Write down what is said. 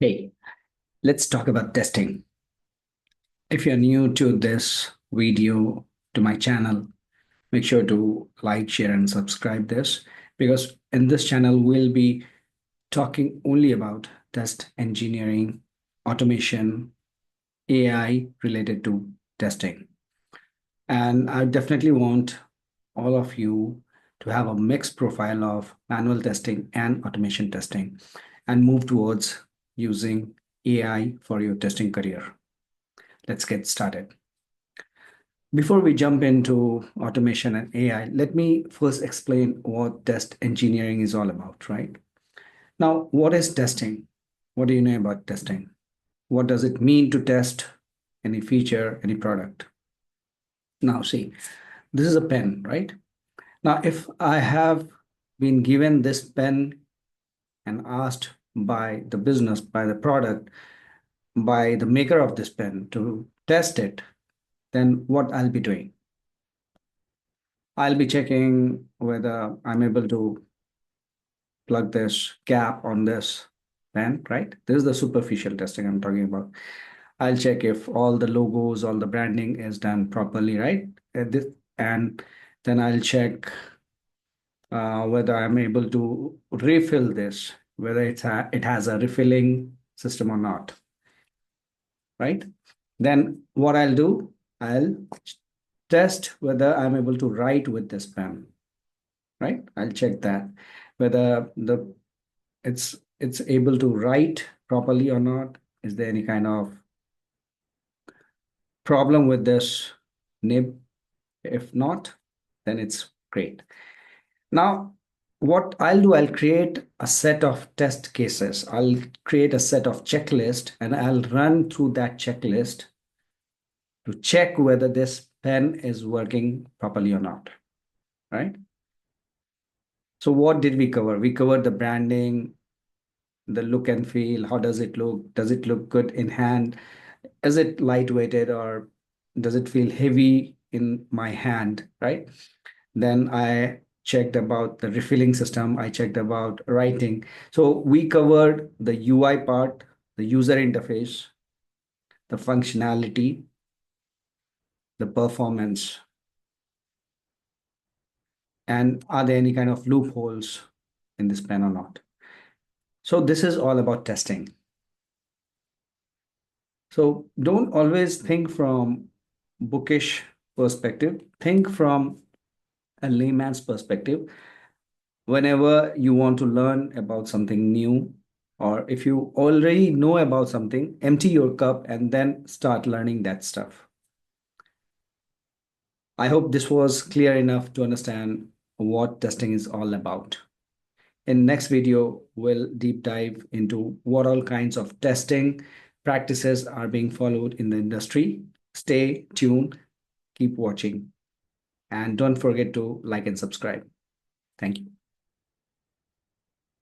Hey, let's talk about testing. If you're new to this video, to my channel, make sure to like, share, and subscribe this because in this channel, we'll be talking only about test engineering, automation, AI related to testing. And I definitely want all of you to have a mixed profile of manual testing and automation testing and move towards using AI for your testing career. Let's get started. Before we jump into automation and AI, let me first explain what test engineering is all about, right? Now, what is testing? What do you know about testing? What does it mean to test any feature, any product? Now, see, this is a pen, right? Now, if I have been given this pen and asked by the business, by the product, by the maker of this pen to test it, then what I'll be doing? I'll be checking whether I'm able to plug this gap on this pen, right? This is the superficial testing I'm talking about. I'll check if all the logos, all the branding is done properly, right? And then I'll check whether I'm able to refill this, whether it has a refilling system or not, right? Then what I'll do, I'll test whether I'm able to write with this pen, right? I'll check that whether it's able to write properly or not. Is there any kind of problem with this nib? If not, then it's great. Now, what I'll do, I'll create a set of test cases. I'll create a set of checklist and I'll run through that checklist to check whether this pen is working properly or not, right? So what did we cover? We covered the branding, the look and feel. How does it look? Does it look good in hand? Is it lightweighted or does it feel heavy in my hand, right? Then I checked about the refilling system. I checked about writing. So we covered the UI part, the user interface, the functionality, the performance, and are there any kind of loopholes in this pen or not? So this is all about testing. So don't always think from bookish perspective. Think from a layman's perspective. Whenever you want to learn about something new, or if you already know about something, empty your cup and then start learning that stuff. I hope this was clear enough to understand what testing is all about. In next video, we'll deep dive into what all kinds of testing practices are being followed in the industry. Stay tuned, keep watching, and don't forget to like and subscribe. Thank you.